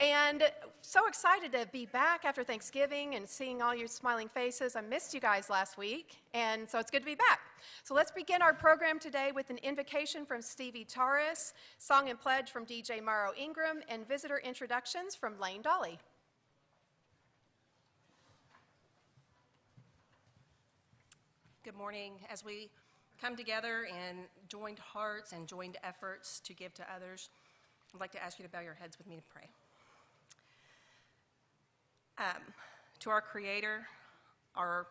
And so excited to be back after Thanksgiving and seeing all your smiling faces. I missed you guys last week, and so it's good to be back. So let's begin our program today with an invocation from Stevie Torres, song and pledge from DJ Morrow Ingram, and visitor introductions from Lane Dolly. Good morning. As we come together in joined hearts and joined efforts to give to others, I'd like to ask you to bow your heads with me to pray. To our Creator, our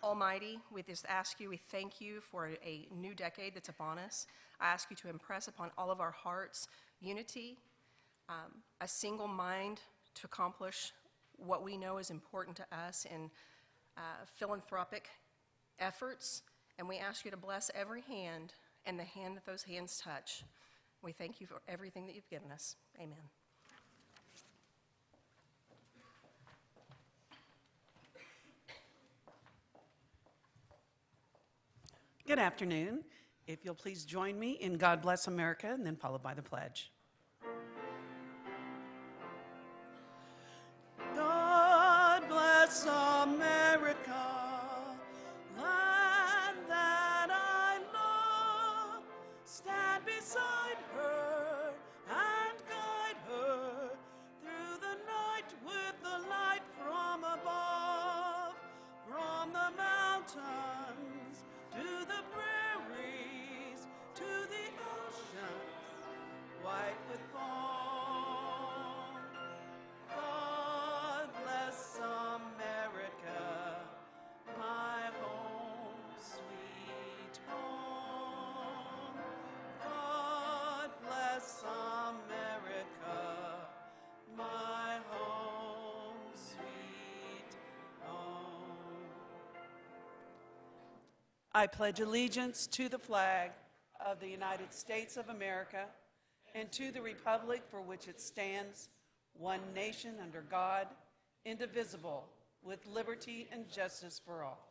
Almighty, we just ask you, we thank you for a new decade that's upon us. I ask you to impress upon all of our hearts unity, a single mind to accomplish what we know is important to us in philanthropic efforts, and we ask you to bless every hand and the hand that those hands touch. We thank you for everything that you've given us. Amen. Good afternoon. If you'll please join me in God Bless America, and then followed by the pledge. God bless America, land that I love. Stand beside her and guide her through the night with the light from above, from the mountains to the prairies, to the oceans white with foam. God bless America, my home, sweet home. God bless America, my home, sweet home. I pledge allegiance to the flag of the United States of America and to the republic for which it stands, one nation under God, indivisible, with liberty and justice for all.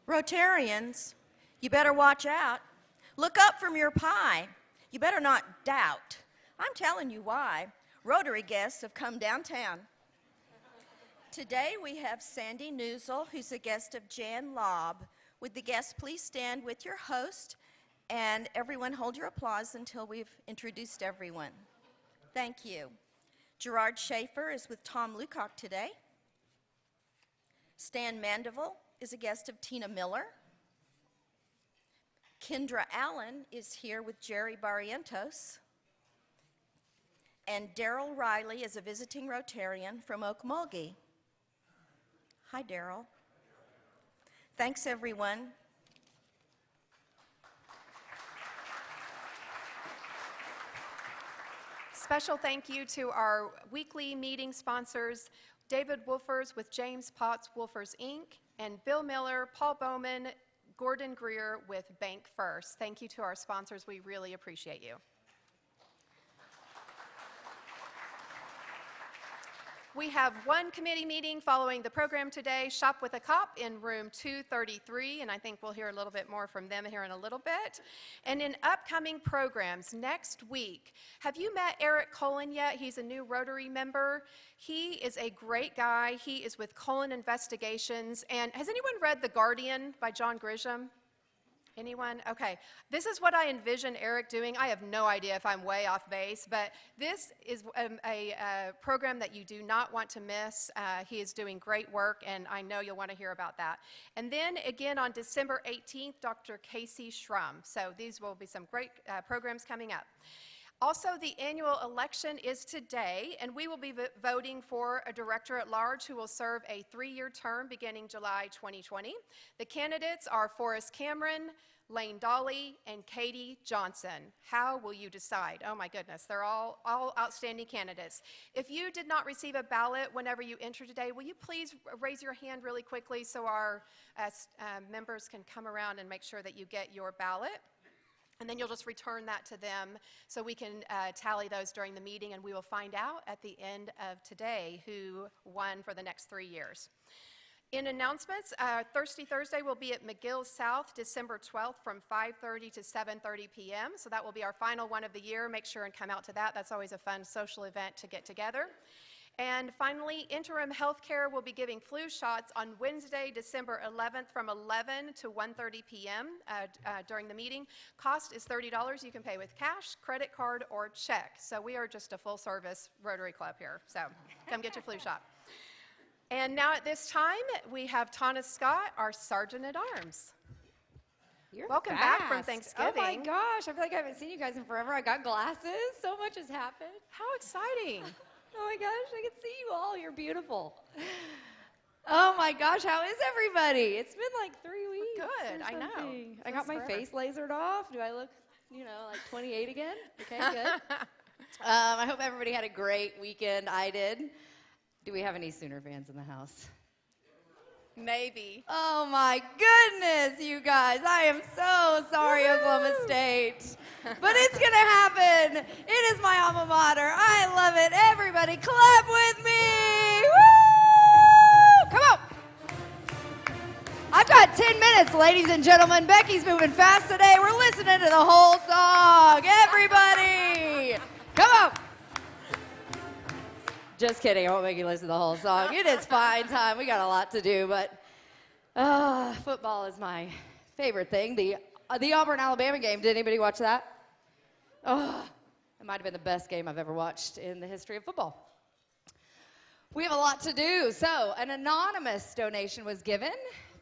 Rotarians, you better watch out. Look up from your pie. You better not doubt. I'm telling you why. Rotary guests have come downtown. Today we have Sandy Newsel, who's a guest of Jan Lobb. Would the guests please stand with your host, and everyone hold your applause until we've introduced everyone. Thank you. Gerard Schaefer is with Tom Lucock today. Stan Mandeville is a guest of Tina Miller. Kendra Allen is here with Jerry Barrientos. And Daryl Riley is a visiting Rotarian from Okmulgee. Hi, Daryl. Thanks, everyone. Special thank you to our weekly meeting sponsors, David Wolfers with James Potts Wolfers, Inc., and Bill Miller, Paul Bowman, Gordon Greer with Bank First. Thank you to our sponsors. We really appreciate you. We have one committee meeting following the program today, Shop with a Cop in room 233, and I think we'll hear a little bit more from them here in a little bit. And in upcoming programs next week, have you met Eric Colin yet? He's a new Rotary member. He is a great guy. He is with Colin Investigations. And has anyone read The Guardian by John Grisham? Anyone? Okay. This is what I envision Eric doing. I have no idea if I'm way off base, but this is a program that you do not want to miss. He is doing great work, and I know you'll want to hear about that. And then again on December 18th, Dr. Casey Schrum. So these will be some great programs coming up. Also, the annual election is today, and we will be voting for a director at large who will serve a 3-year term beginning July 2020. The candidates are Forrest Cameron, Lane Dolly, and Katie Johnson. How will you decide? Oh my goodness, they're all outstanding candidates. If you did not receive a ballot whenever you enter today, will you please raise your hand really quickly so our members can come around and make sure that you get your ballot? And then you'll just return that to them so we can tally those during the meeting, and we will find out at the end of today who won for the next 3 years. In announcements, Thirsty Thursday will be at McGill South, December 12th from 5:30 to 7:30 p.m. So that will be our final one of the year. Make sure and come out to that. That's always a fun social event to get together. And finally, Interim Healthcare will be giving flu shots on Wednesday, December 11th from 11 to 1:30 p.m. During the meeting. Cost is $30. You can pay with cash, credit card, or check. So we are just a full-service Rotary Club here. So come get your flu shot. And now at this time, we have Tana Scott, our Sergeant at Arms. You're Welcome back from fast. Thanksgiving. Oh my gosh, I feel like I haven't seen you guys in forever. I got glasses. So much has happened. How exciting. Oh my gosh, I can see you all. You're beautiful. Oh my gosh, how is everybody? It's been like 3 weeks. good, or I know. something. I Feels got my forever. face lasered off. Do I look, like 28 again? Okay, good. I hope everybody had a great weekend. I did. Do we have any Sooner fans in the house? Maybe. Oh my goodness, you guys. I am so sorry, Oklahoma State. But it's going to happen. It is my alma mater. I love it. Everybody clap with me. Woo! Come on. I've got 10 minutes, ladies and gentlemen. Becky's moving fast today. We're listening to the whole song. Everybody. Come on. Just kidding. I won't make you listen to the whole song. It is fine time. We got a lot to do, but football is my favorite thing. The Auburn-Alabama game. Did anybody watch that? Oh, it might have been the best game I've ever watched in the history of football. We have a lot to do. So an anonymous donation was given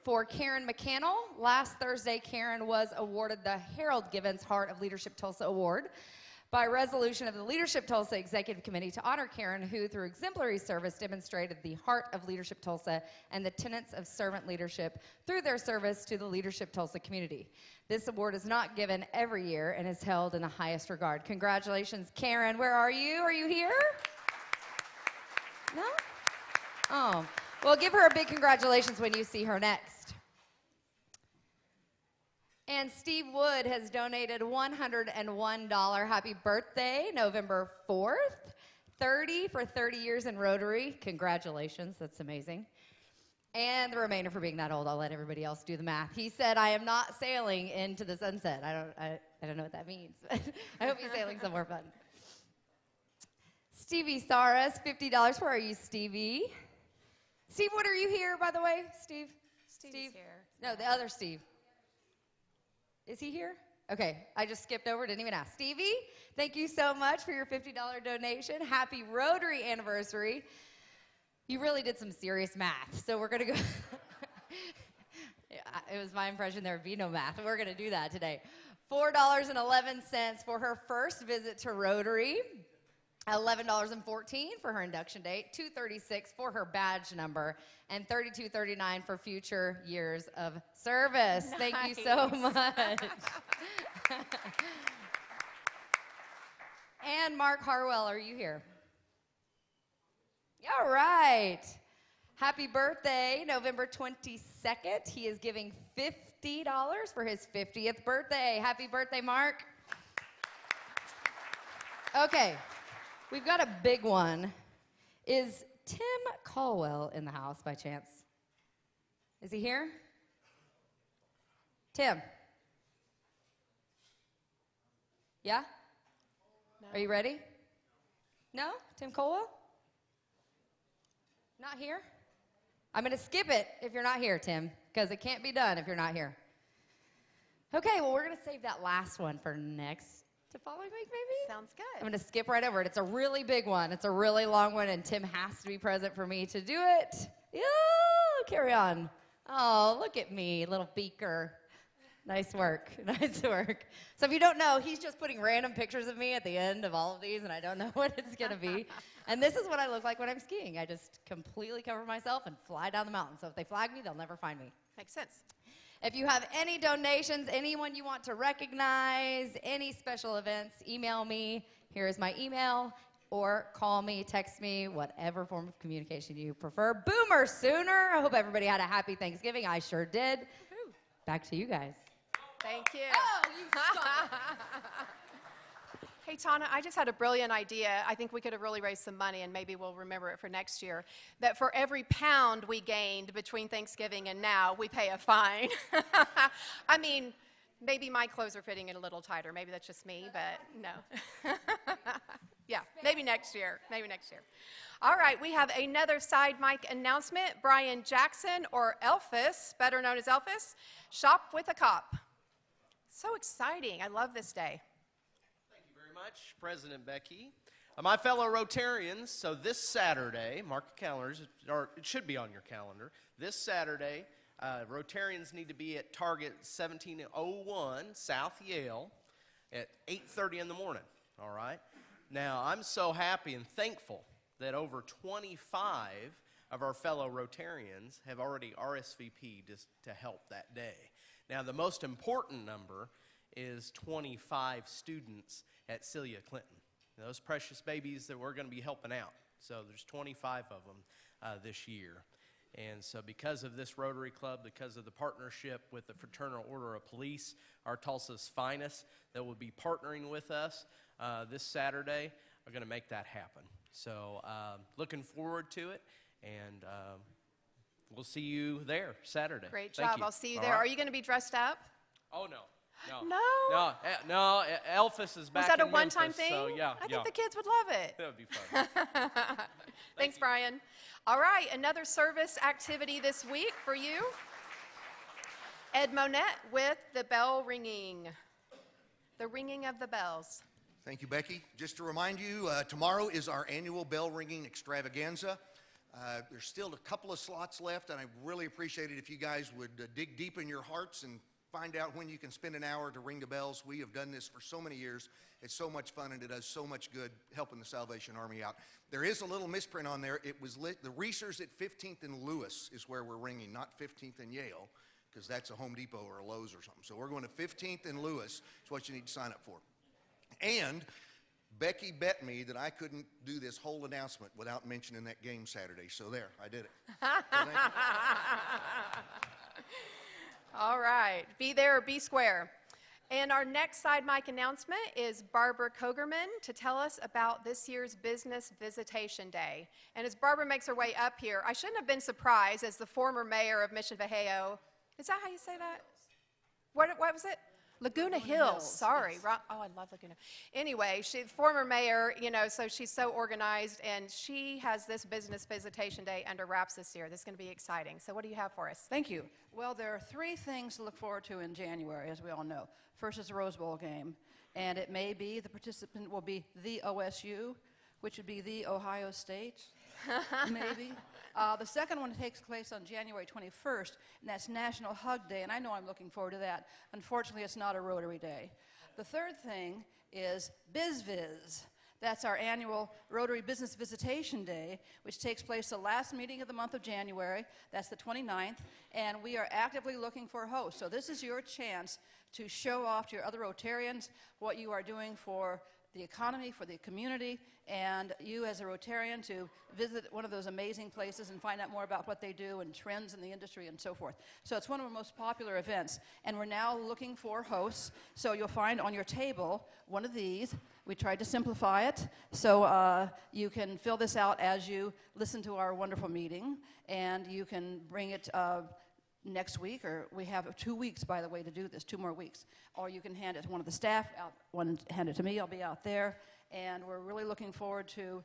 for Karen McCannell. Last Thursday, Karen was awarded the Harold Givens Heart of Leadership Tulsa Award by resolution of the Leadership Tulsa Executive Committee to honor Karen, who through exemplary service demonstrated the heart of Leadership Tulsa and the tenets of servant leadership through their service to the Leadership Tulsa community. This award is not given every year and is held in the highest regard. Congratulations, Karen. Where are you? Are you here? No? Oh, well, give her a big congratulations when you see her next. And Steve Wood has donated $101. Happy birthday, November 4th. 30 for 30 years in Rotary. Congratulations, that's amazing. And the remainder for being that old. I'll let everybody else do the math. He said, I am not sailing into the sunset. I don't know what that means, but I hope he's sailing somewhere fun. Stevie Saras, $50. Where are you, Stevie? Steve, what are you here, by the way? Steve? Stevie's here. No, the other Steve. Is he here? Okay, I just skipped over, didn't even ask. Stevie, thank you so much for your $50 donation. Happy Rotary anniversary. You really did some serious math, so we're going to go. It was my impression there would be no math. We're going to do that today. $4.11 for her first visit to Rotary. $11.14 for her induction date, $2.36 for her badge number, and $32.39 for future years of service. Nice. Thank you so much. And Mark Harwell, are you here? All right. Happy birthday, November 22nd. He is giving $50 for his 50th birthday. Happy birthday, Mark. Okay. We've got a big one. Is Tim Caldwell in the house by chance? Is he here? Tim? Yeah? No. Are you ready? No? Tim Caldwell? Not here? I'm going to skip it if you're not here, Tim, because it can't be done if you're not here. Okay, well, we're going to save that last one for next to following week, maybe? Sounds I'm good. going to skip right over it. It's a really big one. It's a really long one, and Tim has to be present for me to do it. Yeah, carry on. Oh, look at me, little beaker. Nice work. Nice work. So if you don't know, he's just putting random pictures of me at the end of all of these, and I don't know what it's going to be. And this is what I look like when I'm skiing. I just completely cover myself and fly down the mountain. So if they flag me, they'll never find me. Makes sense. If you have any donations, anyone you want to recognize, any special events, email me. Here is my email. Or call me, text me, whatever form of communication you prefer. Boomer Sooner. I hope everybody had a happy Thanksgiving. I sure did. Woohoo. Back to you guys. Thank you. Oh, you suck. Hey, Hey, Tana, I just had a brilliant idea. I think we could have really raised some money, and maybe we'll remember it for next year. That for every pound we gained between Thanksgiving and now, we pay a fine. I mean, maybe my clothes are fitting it a little tighter. Maybe that's just me, but no. Yeah, maybe next year. Maybe next year. All right, we have another side mic announcement. Brian Jackson, or Elphus, better known as Elphus, Shop with a Cop. So exciting. I love this day. Thank you very much, President Becky. My fellow Rotarians, so this Saturday, mark your calendars, or it should be on your calendar. This Saturday, Rotarians need to be at Target 1701 South Yale at 8:30 in the morning, all right? Now, I'm so happy and thankful that over 25 of our fellow Rotarians have already RSVP'd to help that day. Now, the most important number is 25 students at Celia Clinton, those precious babies that we're going to be helping out. So there's 25 of them this year. And so because of this Rotary Club, because of the partnership with the Fraternal Order of Police, our Tulsa's finest, that will be partnering with us this Saturday, are going to make that happen. So looking forward to it, and we'll see you there Saturday. Great Thank job. you. I'll see you All there. right. Are you going to be dressed up? Oh, no. No? No, Elphus is back Was that a in one-time Memphis, thing? so yeah. I think the kids would love it. That would be fun. Thanks, Brian. All right, another service activity this week for you. Ed Monette with the bell ringing. The ringing of the bells. Thank you, Becky. Just to remind you, tomorrow is our annual bell ringing extravaganza. There's still a couple of slots left, and I really appreciate it if you guys would dig deep in your hearts and find out when you can spend an hour to ring the bells. We have done this for so many years. It's so much fun, and it does so much good helping the Salvation Army out. There is a little misprint on there. It was lit, the Reesers at 15th and Lewis is where we're ringing, not 15th and Yale, because that's a Home Depot or a Lowe's or something. So we're going to 15th and Lewis. It's what you need to sign up for. And Becky bet me that I couldn't do this whole announcement without mentioning that game Saturday. So there, I did it. So thank you. All right, be there or be square. And our next side mic announcement is Barbara Kogerman to tell us about this year's Business Visitation Day. And as Barbara makes her way up here, I shouldn't have been surprised as the former mayor of Mission Viejo. Is that how you say that? What was it? Laguna Hills, sorry. Yes. Oh, I love Laguna. Anyway, she's former mayor, you know, so she's so organized, and she has this Business Visitation Day under wraps this year. This is going to be exciting. So what do you have for us? Thank you. Well, there are three things to look forward to in January, as we all know. First is the Rose Bowl game, and it may be the participant will be the OSU, which would be the Ohio State, maybe. The second one takes place on January 21st, and that's National Hug Day, and I know I'm looking forward to that. Unfortunately, it's not a Rotary Day. The third thing is BizViz. That's our annual Rotary Business Visitation Day, which takes place the last meeting of the month of January. That's the 29th, and we are actively looking for hosts. So this is your chance to show off to your other Rotarians what you are doing for the economy, for the community, and you as a Rotarian to visit one of those amazing places and find out more about what they do and trends in the industry and so forth. So it's one of our most popular events, and we're now looking for hosts. So you'll find on your table one of these. We tried to simplify it, so you can fill this out as you listen to our wonderful meeting, and you can bring it next week, or we have 2 weeks, by the way, to do this, 2 more weeks. Or you can hand it to one of the staff, hand it to me, I'll be out there. And we're really looking forward to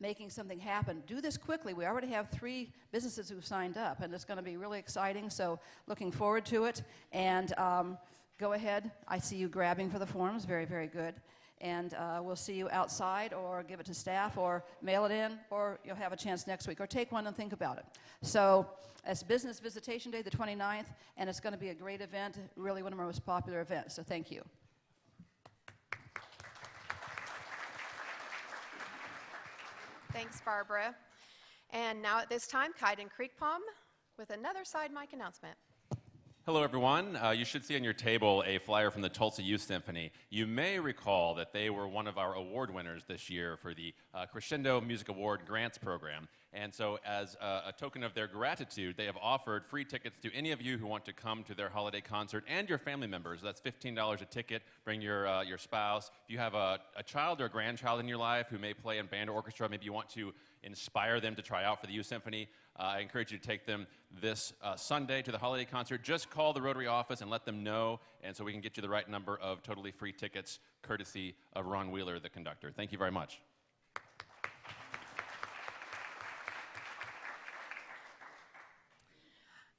making something happen. Do this quickly. We already have 3 businesses who've signed up, and it's going to be really exciting, so looking forward to it. And go ahead. I see you grabbing for the forms. Very, very good. And we'll see you outside, or give it to staff, or mail it in, or you'll have a chance next week, or take one and think about it. So it's Business Visitation Day, the 29th, and it's going to be a great event, really one of our most popular events. So thank you. Thanks, Barbara. And now at this time, Kaiden Creek Palm with another side mic announcement. Hello, everyone. You should see on your table a flyer from the Tulsa Youth Symphony. You may recall that they were one of our award winners this year for the Crescendo Music Award Grants Program. And so as a token of their gratitude, they have offered free tickets to any of you who want to come to their holiday concert and your family members. That's $15 a ticket. Bring your spouse. If you have a child or a grandchild in your life who may play in band or orchestra, maybe you want to inspire them to try out for the Youth Symphony, I encourage you to take them this Sunday to the holiday concert. Just call the Rotary office and let them know, and so we can get you the right number of totally free tickets, courtesy of Ron Wheeler, the conductor. Thank you very much.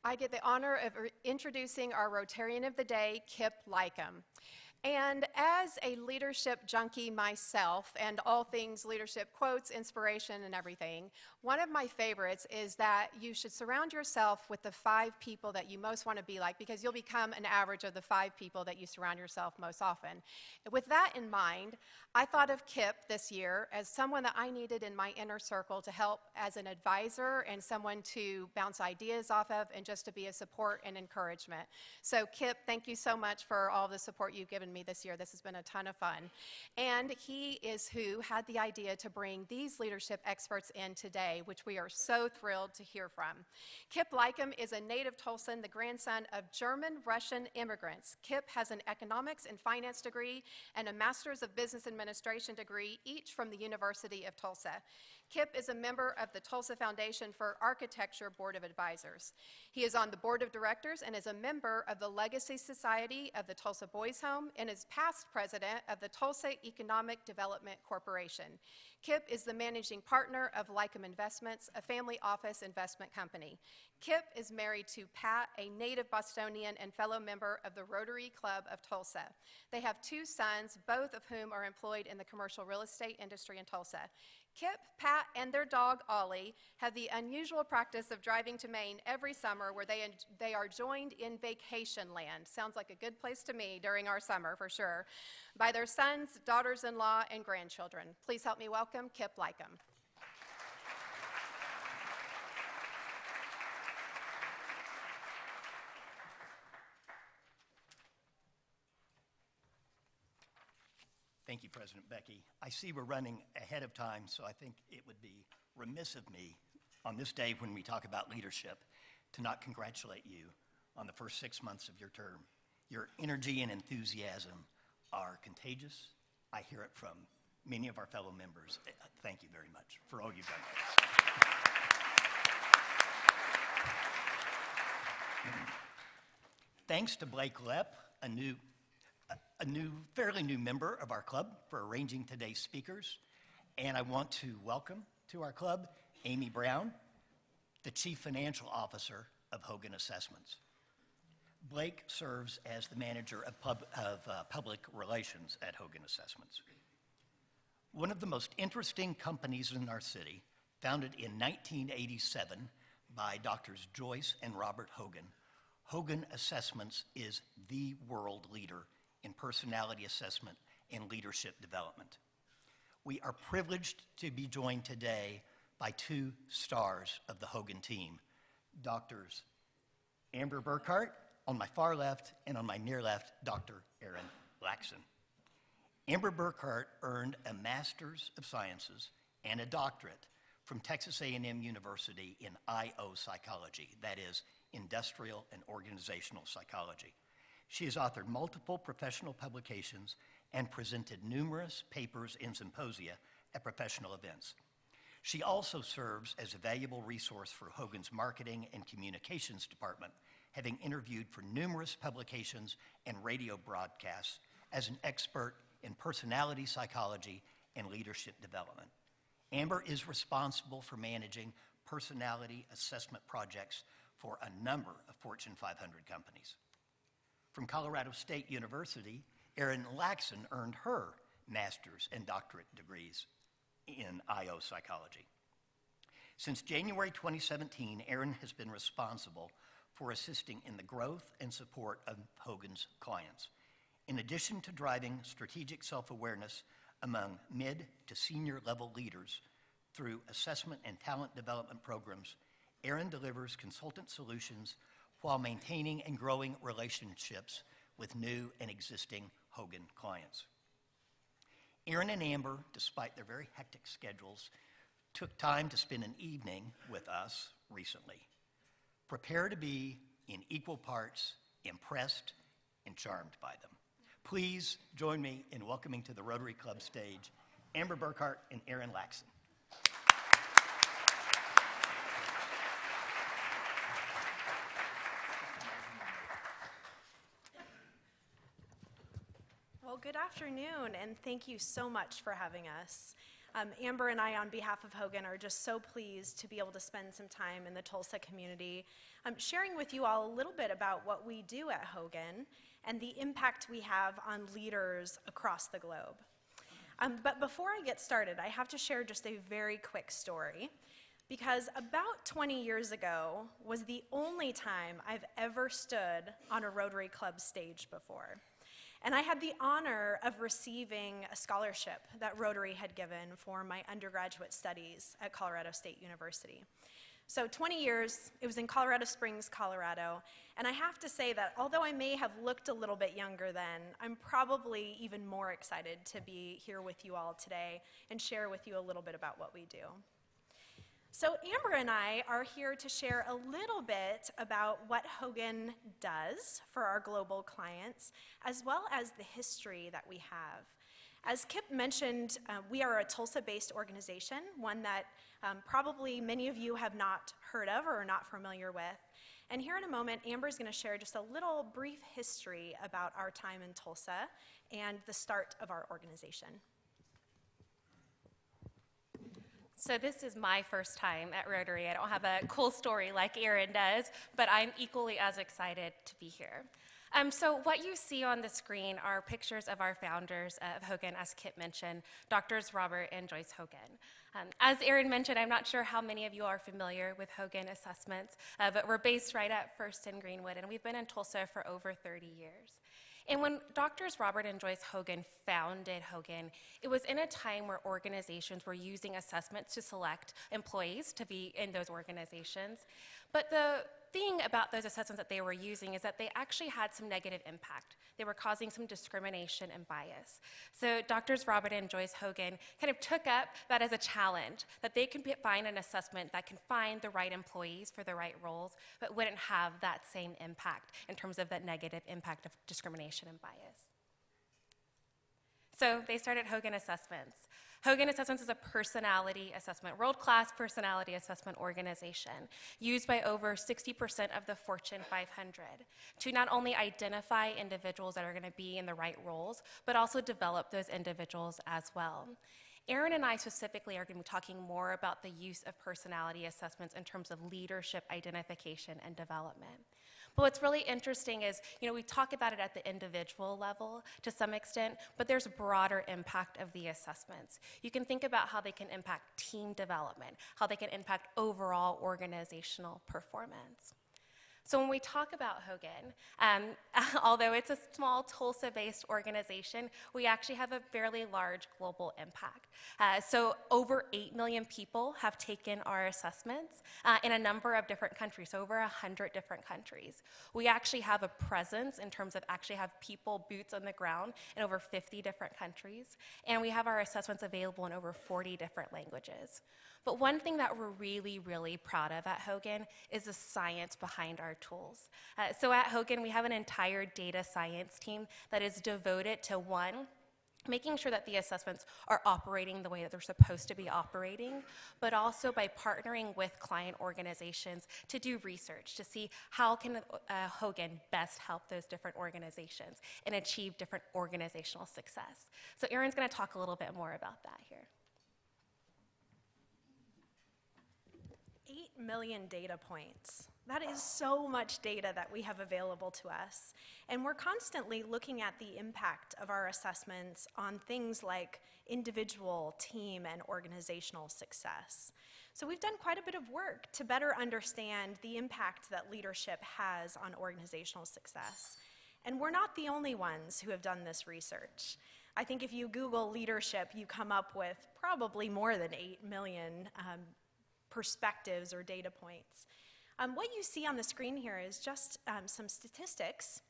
I get the honor of introducing our Rotarian of the Day, Kip Lycum. And as a leadership junkie myself, and all things leadership quotes, inspiration, and everything, one of my favorites is that you should surround yourself with the 5 people that you most want to be like, because you'll become an average of the 5 people that you surround yourself most often. With that in mind, I thought of Kip this year as someone that I needed in my inner circle to help as an advisor and someone to bounce ideas off of and just to be a support and encouragement. So Kip, thank you so much for all the support you've given me this year. This has been a ton of fun. And he is who had the idea to bring these leadership experts in today, which we are so thrilled to hear from. Kip Lycum is a native Tulsan, the grandson of German-Russian immigrants. Kip has an economics and finance degree and a master's of business administration degree, each from the University of Tulsa. Kip is a member of the Tulsa Foundation for Architecture Board of Advisors. He is on the board of directors and is a member of the Legacy Society of the Tulsa Boys Home and is past president of the Tulsa Economic Development Corporation. Kip is the managing partner of Lycum Investments, a family office investment company. Kip is married to Pat, a native Bostonian and fellow member of the Rotary Club of Tulsa. They have 2 sons, both of whom are employed in the commercial real estate industry in Tulsa. Kip, Pat, and their dog, Ollie, have the unusual practice of driving to Maine every summer where they are joined in vacation land. Sounds like a good place to me during our summer, for sure, by their sons, daughters-in-law, and grandchildren. Please help me welcome Kip Lycum. Thank you, President Becky. I see we're running ahead of time, so I think it would be remiss of me on this day when we talk about leadership to not congratulate you on the first 6 months of your term. Your energy and enthusiasm are contagious. I hear it from many of our fellow members. Thank you very much for all you've done for us. Thanks to Blake Lepp, a fairly new member of our club, for arranging today's speakers. And I want to welcome to our club Amy Brown, the Chief Financial Officer of Hogan Assessments. Blake serves as the Manager of Public Relations at Hogan Assessments. One of the most interesting companies in our city, founded in 1987 by Doctors Joyce and Robert Hogan, Hogan Assessments is the world leader in personality assessment and leadership development. We are privileged to be joined today by 2 stars of the Hogan team, Doctors Amber Burkhart on my far left, and on my near left, Dr. Aaron Laxon. Amber Burkhart earned a Master's of Sciences and a doctorate from Texas A&M University in IO Psychology, that is, Industrial and Organizational Psychology. She has authored multiple professional publications and presented numerous papers and symposia at professional events. She also serves as a valuable resource for Hogan's Marketing and Communications Department, having interviewed for numerous publications and radio broadcasts as an expert in personality psychology and leadership development. Amber is responsible for managing personality assessment projects for a number of Fortune 500 companies. From Colorado State University, Erin Laxon earned her master's and doctorate degrees in IO Psychology. Since January 2017, Erin has been responsible for assisting in the growth and support of Hogan's clients. In addition to driving strategic self-awareness among mid to senior level leaders through assessment and talent development programs, Erin delivers consultant solutions while maintaining and growing relationships with new and existing Hogan clients. Erin and Amber, despite their very hectic schedules, took time to spend an evening with us recently. Prepare to be in equal parts impressed and charmed by them. Please join me in welcoming to the Rotary Club stage Amber Burkhart and Aaron Laxon. Well, good afternoon, and thank you so much for having us. Amber and I, on behalf of Hogan, are just so pleased to be able to spend some time in the Tulsa community, sharing with you all a little bit about what we do at Hogan and the impact we have on leaders across the globe. But before I get started, I have to share just a very quick story, because about 20 years ago was the only time I've ever stood on a Rotary Club stage before. And I had the honor of receiving a scholarship that Rotary had given for my undergraduate studies at Colorado State University. So 20 years, it was in Colorado Springs, Colorado, and I have to say that although I may have looked a little bit younger then, I'm probably even more excited to be here with you all today and share with you a little bit about what we do. So Amber and I are here to share a little bit about what Hogan does for our global clients, as well as the history that we have. As Kip mentioned, we are a Tulsa-based organization, one that probably many of you have not heard of or are not familiar with. And here in a moment, Amber's going to share just a little brief history about our time in Tulsa and the start of our organization. So this is my first time at Rotary. I don't have a cool story like Aaron does, but I'm equally as excited to be here. So what you see on the screen are pictures of our founders of Hogan, as Kip mentioned, Drs. Robert and Joyce Hogan. As Aaron mentioned, I'm not sure how many of you are familiar with Hogan Assessments, but we're based right at First and Greenwood, and we've been in Tulsa for over 30 years. And when Drs. Robert and Joyce Hogan founded Hogan, it was in a time where organizations were using assessments to select employees to be in those organizations. But the thing about those assessments that they were using is that they actually had some negative impact. They were causing some discrimination and bias. So Drs. Robert and Joyce Hogan kind of took up that as a challenge, that they can find an assessment that can find the right employees for the right roles, but wouldn't have that same impact in terms of that negative impact of discrimination and bias. So they started Hogan Assessments. Hogan Assessments is a personality assessment, world-class personality assessment organization used by over 60% of the Fortune 500 to not only identify individuals that are going to be in the right roles, but also develop those individuals as well. Aaron and I specifically are going to be talking more about the use of personality assessments in terms of leadership identification and development. But what's really interesting is, we talk about it at the individual level to some extent, but there's broader impact of the assessments. You can think about how they can impact team development, how they can impact overall organizational performance. So when we talk about Hogan, although it's a small Tulsa-based organization, we actually have a fairly large global impact. So over 8 million people have taken our assessments in a number of different countries, so over 100 different countries. We actually have a presence in terms of actually have people, boots on the ground, in over 50 different countries, and we have our assessments available in over 40 different languages. But one thing that we're really, really proud of at Hogan is the science behind our tools. So at Hogan, we have an entire data science team that is devoted to, one, making sure that the assessments are operating the way that they're supposed to be operating, but also by partnering with client organizations to do research, to see how can Hogan best help those different organizations and achieve different organizational success. So Aaron's going to talk a little bit more about that here. 8 million data points. That is so much data that we have available to us. And we're constantly looking at the impact of our assessments on things like individual, team, and organizational success. So we've done quite a bit of work to better understand the impact that leadership has on organizational success. And we're not the only ones who have done this research. I think if you Google leadership, you come up with probably more than 8 million perspectives or data points. What you see on the screen here is just some statistics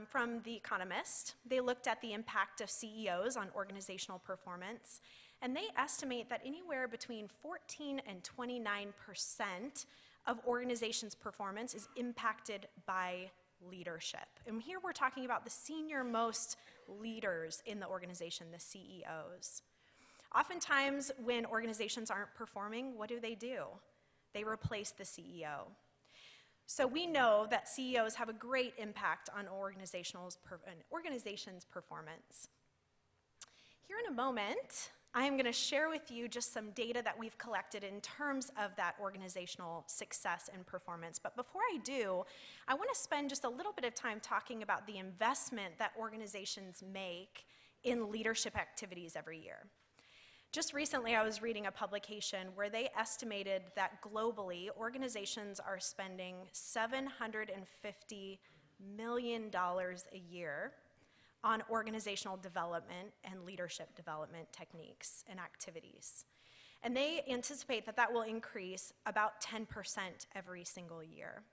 from The Economist. They looked at the impact of CEOs on organizational performance, And they estimate that anywhere between 14 and 29% of organizations' performance is impacted by leadership. And here we're talking about the senior-most leaders in the organization, the CEOs. Oftentimes, when organizations aren't performing, what do? They replace the CEO. So we know that CEOs have a great impact on organizations' performance. Here in a moment, I am going to share with you just some data that we've collected in terms of that organizational success and performance. But before I do, I want to spend just a little bit of time talking about the investment that organizations make in leadership activities every year. Just recently, I was reading a publication where they estimated that globally, organizations are spending $750 million a year on organizational development and leadership development techniques and activities. And they anticipate that that will increase about 10% every single year.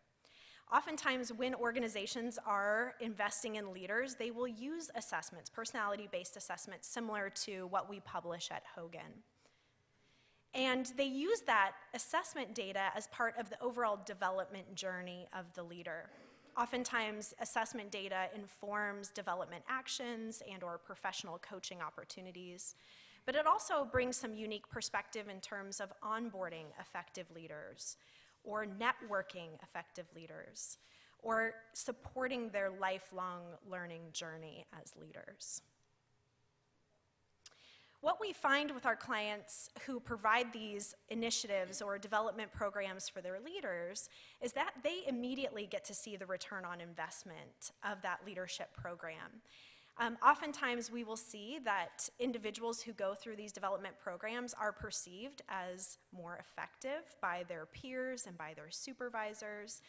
Oftentimes, when organizations are investing in leaders, they will use assessments, personality-based assessments, similar to what we publish at Hogan. And they use that assessment data as part of the overall development journey of the leader. Oftentimes, assessment data informs development actions and/or professional coaching opportunities, but it also brings some unique perspective in terms of onboarding effective leaders, or networking effective leaders, or supporting their lifelong learning journey as leaders. What we find with our clients who provide these initiatives or development programs for their leaders is that they immediately get to see the return on investment of that leadership program. Oftentimes we will see that individuals who go through these development programs are perceived as more effective by their peers and by their supervisors.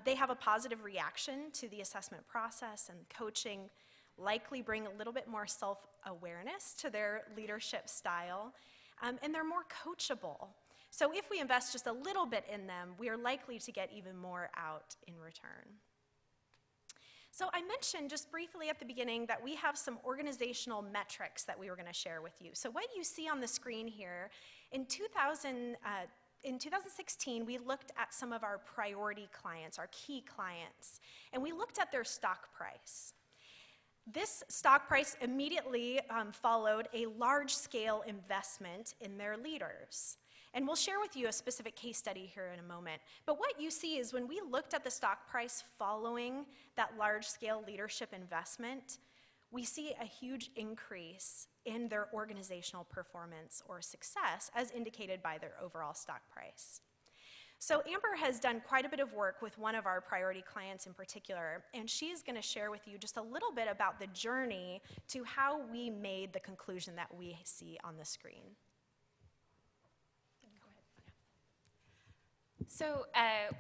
They have a positive reaction to the assessment process, and coaching likely bring a little bit more self-awareness to their leadership style, and they're more coachable. So if we invest just a little bit in them, we are likely to get even more out in return. So I mentioned just briefly at the beginning that we have some organizational metrics that we were going to share with you. So what you see on the screen here, in 2016, we looked at some of our priority clients, our key clients, and we looked at their stock price. This stock price immediately followed a large-scale investment in their leaders. And we'll share with you a specific case study here in a moment. But what you see is when we looked at the stock price following that large-scale leadership investment, we see a huge increase in their organizational performance or success, as indicated by their overall stock price. So Amber has done quite a bit of work with one of our priority clients in particular, and she's going to share with you just a little bit about the journey to how we made the conclusion that we see on the screen. So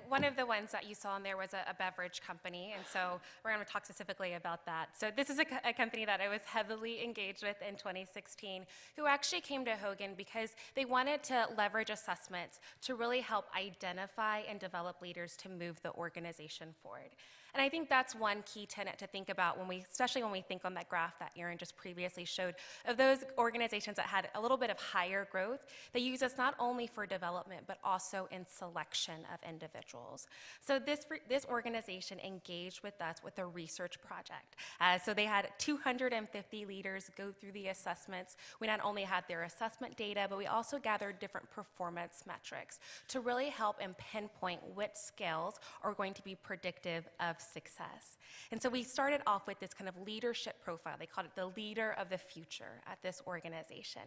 one of the ones that you saw in there was a beverage company, and so we're going to talk specifically about that. So this is a company that I was heavily engaged with in 2016, who actually came to Hogan because they wanted to leverage assessments to really help identify and develop leaders to move the organization forward. And I think that's one key tenet to think about especially when we think on that graph that Aaron just previously showed, of those organizations that had a little bit of higher growth. They use us not only for development, but also in selection of individuals. So this organization engaged with us with a research project. So they had 250 leaders go through the assessments. We not only had their assessment data, but we also gathered different performance metrics to really help and pinpoint which skills are going to be predictive of success. And so we started off with this kind of leadership profile. They called it the leader of the future at this organization.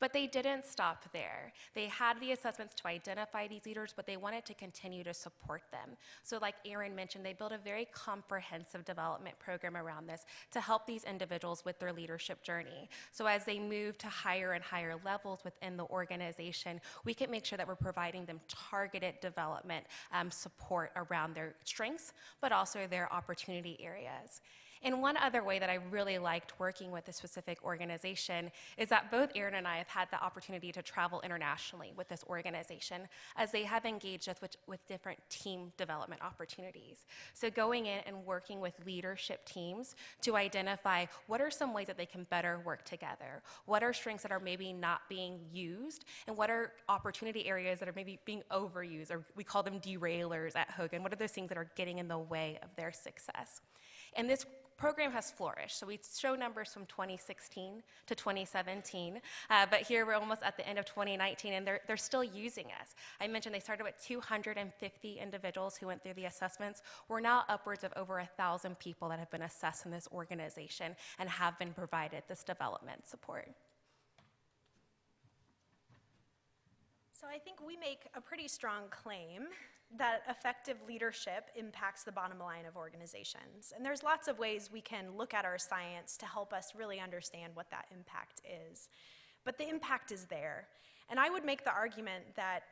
But they didn't stop there. They had the assessments to identify these leaders, but they wanted to continue to support them. So like Aaron mentioned, they built a very comprehensive development program around this to help these individuals with their leadership journey. So as they move to higher and higher levels within the organization, we can make sure that we're providing them targeted development support around their strengths, but also their opportunity areas. And one other way that I really liked working with this specific organization is that both Aaron and I have had the opportunity to travel internationally with this organization as they have engaged us with different team development opportunities. So going in and working with leadership teams to identify what are some ways that they can better work together, what are strengths that are maybe not being used, and what are opportunity areas that are maybe being overused, or we call them derailers at Hogan. What are those things that are getting in the way of their success? And this program has flourished. So we show numbers from 2016 to 2017, but here we're almost at the end of 2019, and they're still using us. I mentioned they started with 250 individuals who went through the assessments. We're now upwards of over 1,000 people that have been assessed in this organization and have been provided this development support. So I think we make a pretty strong claim that effective leadership impacts the bottom line of organizations. And there's lots of ways we can look at our science to help us really understand what that impact is. But the impact is there. And I would make the argument that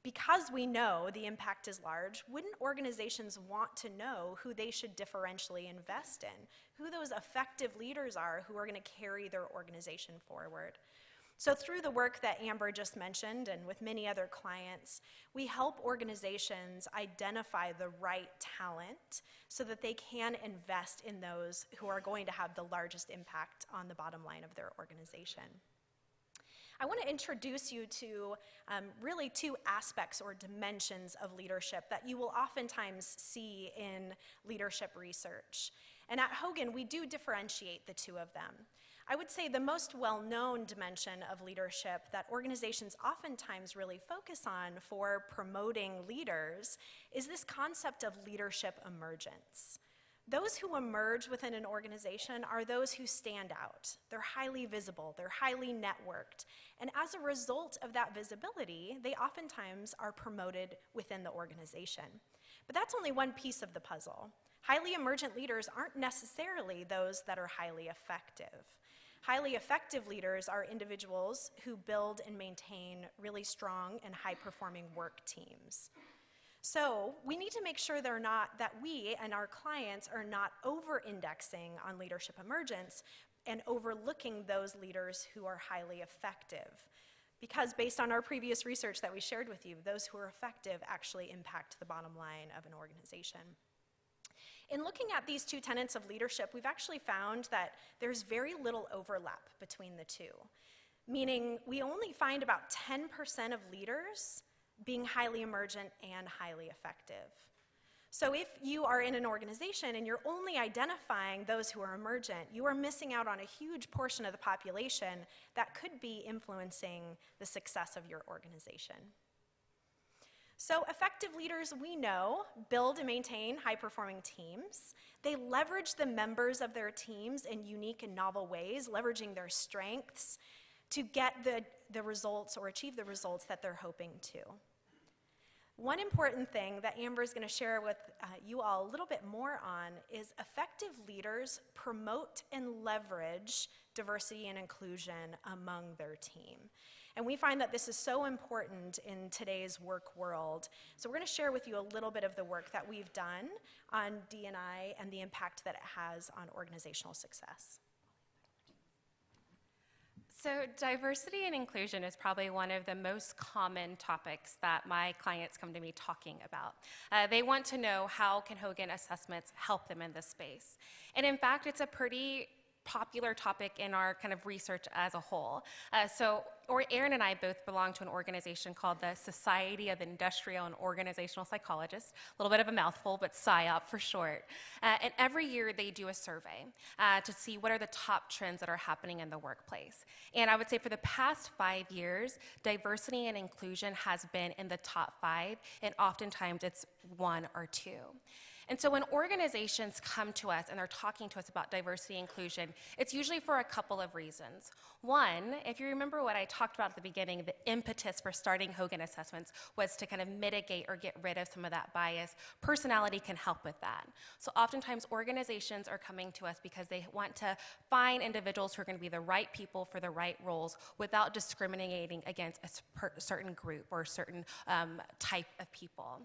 because we know the impact is large, wouldn't organizations want to know who they should differentially invest in, who those effective leaders are who are going to carry their organization forward? So through the work that Amber just mentioned and with many other clients, we help organizations identify the right talent so that they can invest in those who are going to have the largest impact on the bottom line of their organization. I want to introduce you to really two aspects or dimensions of leadership that you will oftentimes see in leadership research. And at Hogan, we do differentiate the two of them. I would say the most well-known dimension of leadership that organizations oftentimes really focus on for promoting leaders is this concept of leadership emergence. Those who emerge within an organization are those who stand out. They're highly visible, they're highly networked, and as a result of that visibility, they oftentimes are promoted within the organization. But that's only one piece of the puzzle. Highly emergent leaders aren't necessarily those that are highly effective. Highly effective leaders are individuals who build and maintain really strong and high-performing work teams. So we need to make sure that we and our clients are not over-indexing on leadership emergence and overlooking those leaders who are highly effective. Because based on our previous research that we shared with you, those who are effective actually impact the bottom line of an organization. In looking at these two tenets of leadership, we've actually found that there's very little overlap between the two, meaning we only find about 10% of leaders being highly emergent and highly effective. So if you are in an organization and you're only identifying those who are emergent, you are missing out on a huge portion of the population that could be influencing the success of your organization. So effective leaders, we know, build and maintain high-performing teams. They leverage the members of their teams in unique and novel ways, leveraging their strengths to get the results or achieve the results that they're hoping to. One important thing that Amber is going to share with you all a little bit more on is effective leaders promote and leverage diversity and inclusion among their team. And we find that this is so important in today's work world. So we're going to share with you a little bit of the work that we've done on D&I and the impact that it has on organizational success. So diversity and inclusion is probably one of the most common topics that my clients come to me talking about. They want to know how can Hogan Assessments help them in this space. And in fact, it's a pretty popular topic in our kind of research as a whole. Aaron and I both belong to an organization called the Society of Industrial and Organizational Psychologists, a little bit of a mouthful, but SIOP for short. And every year they do a survey to see what are the top trends that are happening in the workplace. And I would say for the past 5 years, diversity and inclusion has been in the top 5, and oftentimes it's 1 or 2. And so when organizations come to us and they're talking to us about diversity and inclusion, it's usually for a couple of reasons. One, if you remember what I talked about at the beginning, the impetus for starting Hogan Assessments was to kind of mitigate or get rid of some of that bias. Personality can help with that. So oftentimes organizations are coming to us because they want to find individuals who are going to be the right people for the right roles without discriminating against a certain group or a certain type of people.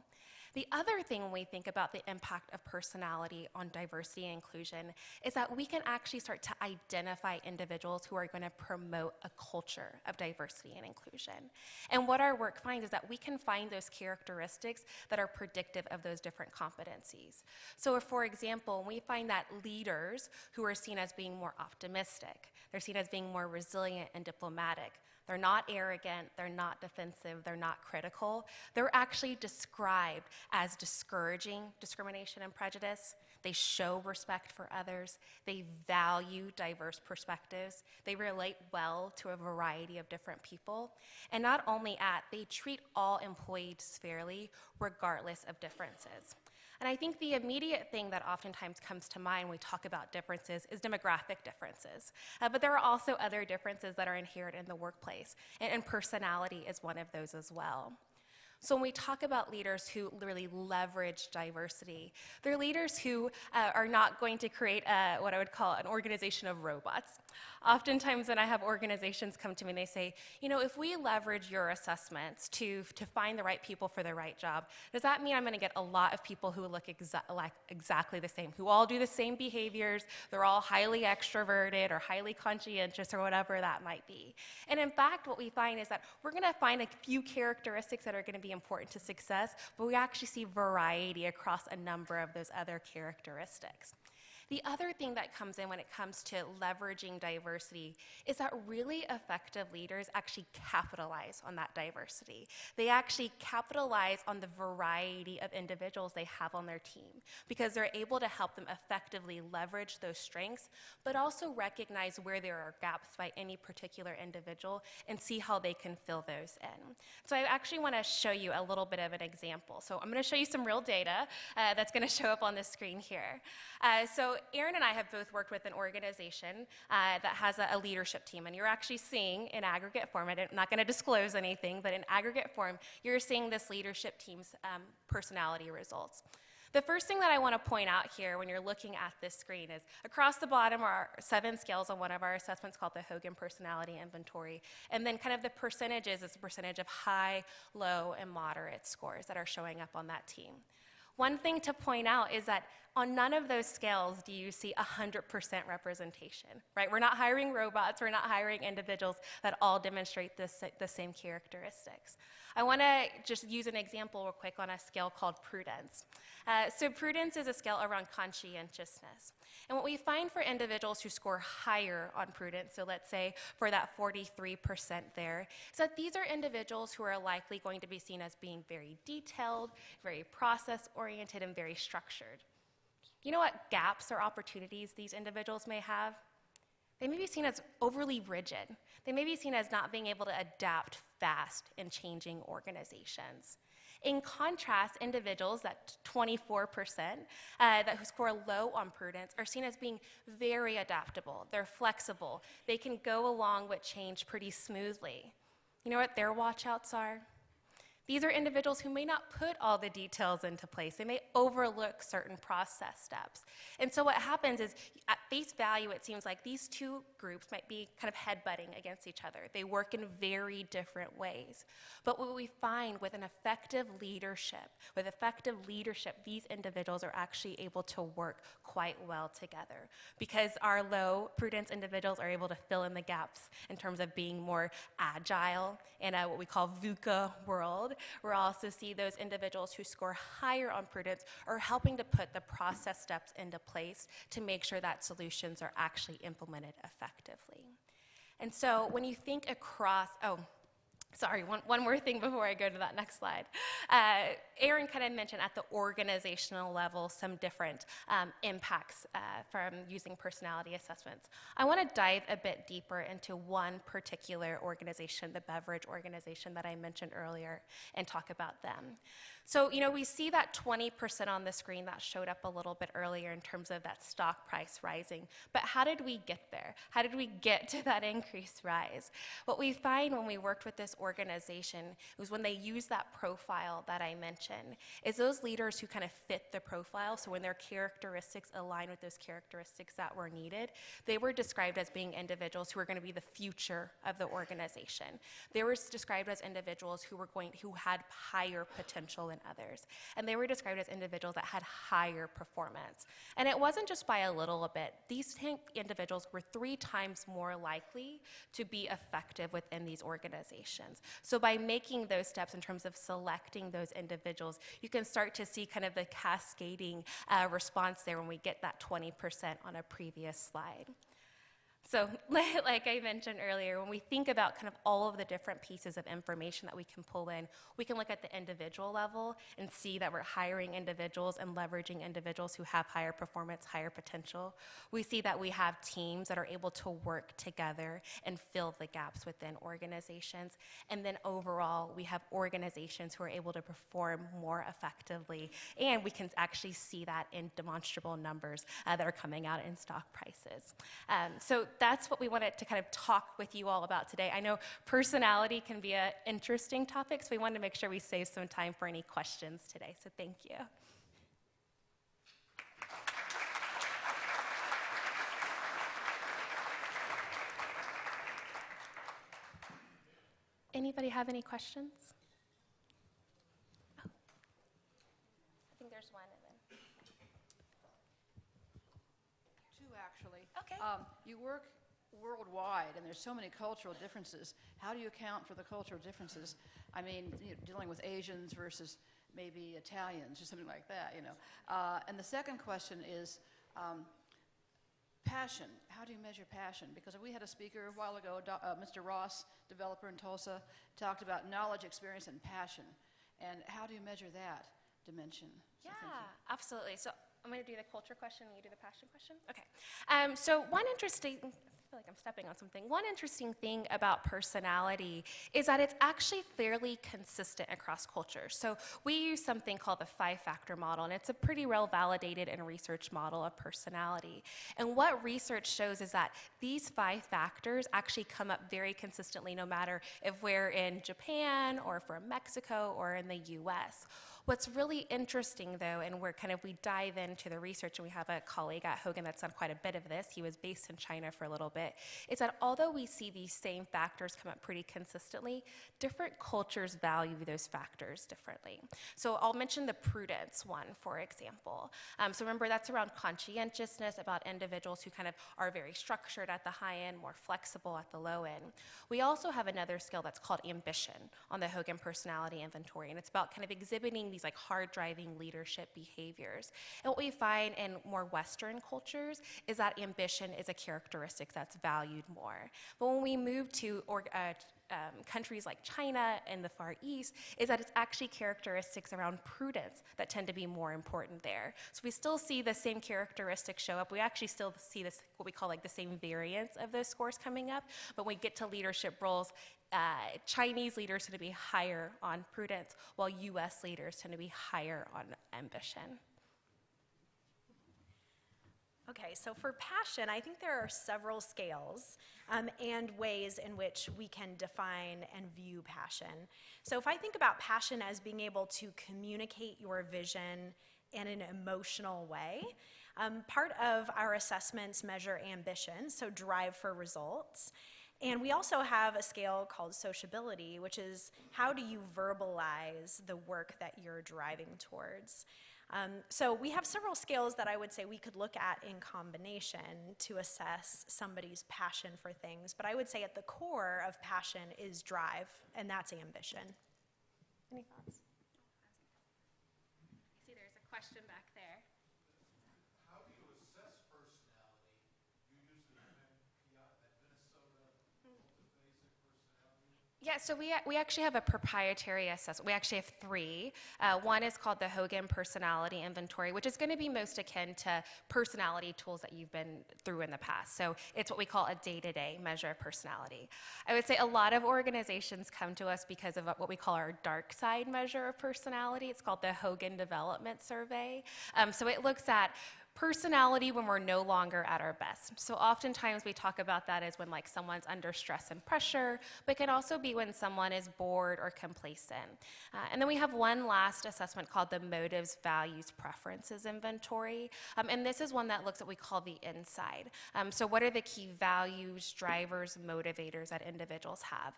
The other thing when we think about the impact of personality on diversity and inclusion is that we can actually start to identify individuals who are going to promote a culture of diversity and inclusion. And what our work finds is that we can find those characteristics that are predictive of those different competencies. So if, for example, we find that leaders who are seen as being more optimistic, they're seen as being more resilient and diplomatic, they're not arrogant, they're not defensive, they're not critical. They're actually described as discouraging discrimination and prejudice. They show respect for others. They value diverse perspectives. They relate well to a variety of different people. And not only that, they treat all employees fairly, regardless of differences. And I think the immediate thing that oftentimes comes to mind when we talk about differences is demographic differences. But there are also other differences that are inherent in the workplace, and personality is one of those as well. So when we talk about leaders who really leverage diversity, they're leaders who are not going to create what I would call an organization of robots. Oftentimes when I have organizations come to me and they say, you know, if we leverage your assessments to find the right people for the right job, does that mean I'm going to get a lot of people who look exactly the same, who all do the same behaviors, they're all highly extroverted or highly conscientious or whatever that might be? And in fact, what we find is that we're going to find a few characteristics that are going to be important to success, but we actually see variety across a number of those other characteristics. The other thing that comes in when it comes to leveraging diversity is that really effective leaders actually capitalize on that diversity. They actually capitalize on the variety of individuals they have on their team because they're able to help them effectively leverage those strengths, but also recognize where there are gaps by any particular individual and see how they can fill those in. So I actually want to show you a little bit of an example. So I'm going to show you some real data that's going to show up on the screen here. So Aaron and I have both worked with an organization that has a leadership team, and you're actually seeing in aggregate form, I'm not going to disclose anything, but in aggregate form, you're seeing this leadership team's personality results. The first thing that I want to point out here when you're looking at this screen is across the bottom are 7 scales on one of our assessments called the Hogan Personality Inventory, and then kind of the percentages is the percentage of high, low, and moderate scores that are showing up on that team. One thing to point out is that on none of those scales do you see 100% representation, right? We're not hiring robots, we're not hiring individuals that all demonstrate the same characteristics. I want to just use an example real quick on a scale called prudence. So prudence is a scale around conscientiousness. And what we find for individuals who score higher on prudence, so let's say for that 43% there, is that these are individuals who are likely going to be seen as being very detailed, very process-oriented, and very structured. You know what gaps or opportunities these individuals may have? They may be seen as overly rigid. They may be seen as not being able to adapt fast in changing organizations. In contrast, individuals, that 24% who score low on prudence, are seen as being very adaptable. They're flexible. They can go along with change pretty smoothly. You know what their watch-outs are? These are individuals who may not put all the details into place. They may overlook certain process steps. And so what happens is, at face value, it seems like these two groups might be kind of headbutting against each other. They work in very different ways. But what we find with effective leadership, these individuals are actually able to work quite well together because our low prudence individuals are able to fill in the gaps in terms of being more agile in what we call VUCA world. We'll also see those individuals who score higher on prudence are helping to put the process steps into place to make sure that solutions are actually implemented effectively. And so when you think across, sorry, one more thing before I go to that next slide. Aaron kind of mentioned at the organizational level some different impacts from using personality assessments. I want to dive a bit deeper into one particular organization, the beverage organization that I mentioned earlier, and talk about them. So, you know, we see that 20% on the screen that showed up a little bit earlier in terms of that stock price rising. But how did we get there? How did we get to that increased rise? What we find when we worked with this organization was when they use that profile that I mentioned, is those leaders who kind of fit the profile. So when their characteristics align with those characteristics that were needed, they were described as being individuals who were going to be the future of the organization. They were described as individuals who had higher potential than others. And they were described as individuals that had higher performance. And it wasn't just by a little bit. These individuals were 3 times more likely to be effective within these organizations. So by making those steps in terms of selecting those individuals, you can start to see kind of the cascading response there when we get that 20% on a previous slide. So like I mentioned earlier, when we think about kind of all of the different pieces of information that we can pull in, we can look at the individual level and see that we're hiring individuals and leveraging individuals who have higher performance, higher potential. We see that we have teams that are able to work together and fill the gaps within organizations. And then overall, we have organizations who are able to perform more effectively. And we can actually see that in demonstrable numbers that are coming out in stock prices. So that's what we wanted to kind of talk with you all about today. I know personality can be an interesting topic, so we wanted to make sure we save some time for any questions today. So thank you. Anybody have any questions? Oh. I think there's one. And then. 2, actually. Okay. You work worldwide, and there's so many cultural differences. How do you account for the cultural differences? I mean, dealing with Asians versus maybe Italians or something like that, you know. And the second question is passion. How do you measure passion? Because we had a speaker a while ago, Mr. Ross, developer in Tulsa, talked about knowledge, experience, and passion. And how do you measure that dimension? So Yeah, absolutely. So I'm going to do the culture question and you do the passion question? Okay. So one interesting, I feel like I'm stepping on something. One interesting thing about personality is that it's actually fairly consistent across cultures. So we use something called the 5-factor model, and it's a pretty well-validated and researched model of personality. And what research shows is that these 5 factors actually come up very consistently no matter if we're in Japan or if we're in Mexico or in the US. What's really interesting, though, and we dive into the research, and we have a colleague at Hogan that's done quite a bit of this, he was based in China for a little bit, is that although we see these same factors come up pretty consistently, different cultures value those factors differently. So I'll mention the prudence one, for example. So remember, that's around conscientiousness, about individuals who kind of are very structured at the high end, more flexible at the low end. We also have another skill that's called ambition on the Hogan Personality Inventory, and it's about kind of exhibiting these like hard-driving leadership behaviors. And what we find in more Western cultures is that ambition is a characteristic that's valued more. But when we move to countries like China and the Far East, is that it's actually characteristics around prudence that tend to be more important there. So we still see the same characteristics show up. We actually still see this, what we call like the same variance of those scores coming up. But when we get to leadership roles, Chinese leaders tend to be higher on prudence, while US leaders tend to be higher on ambition. Okay, so for passion, I think there are several scales and ways in which we can define and view passion. So if I think about passion as being able to communicate your vision in an emotional way, part of our assessments measure ambition, so drive for results. And we also have a scale called sociability, which is how do you verbalize the work that you're driving towards. So we have several scales that I would say we could look at in combination to assess somebody's passion for things. But I would say at the core of passion is drive, and that's ambition. Any thoughts? I see there's a question back there. How do you assess personality? You use the Minnesota multi-basic personality? Yeah, so we actually have a proprietary assessment. We actually have 3. One is called the Hogan Personality Inventory, which is going to be most akin to personality tools that you've been through in the past. So it's what we call a day-to-day measure of personality. I would say a lot of organizations come to us because of what we call our dark side measure of personality. It's called the Hogan Development Survey. So it looks at personality when we're no longer at our best. So oftentimes we talk about that as when like someone's under stress and pressure, but it can also be when someone is bored or complacent. And then we have one last assessment called the Motives, Values, Preferences Inventory. And this is one that looks at what we call the inside. So what are the key values, drivers, motivators that individuals have?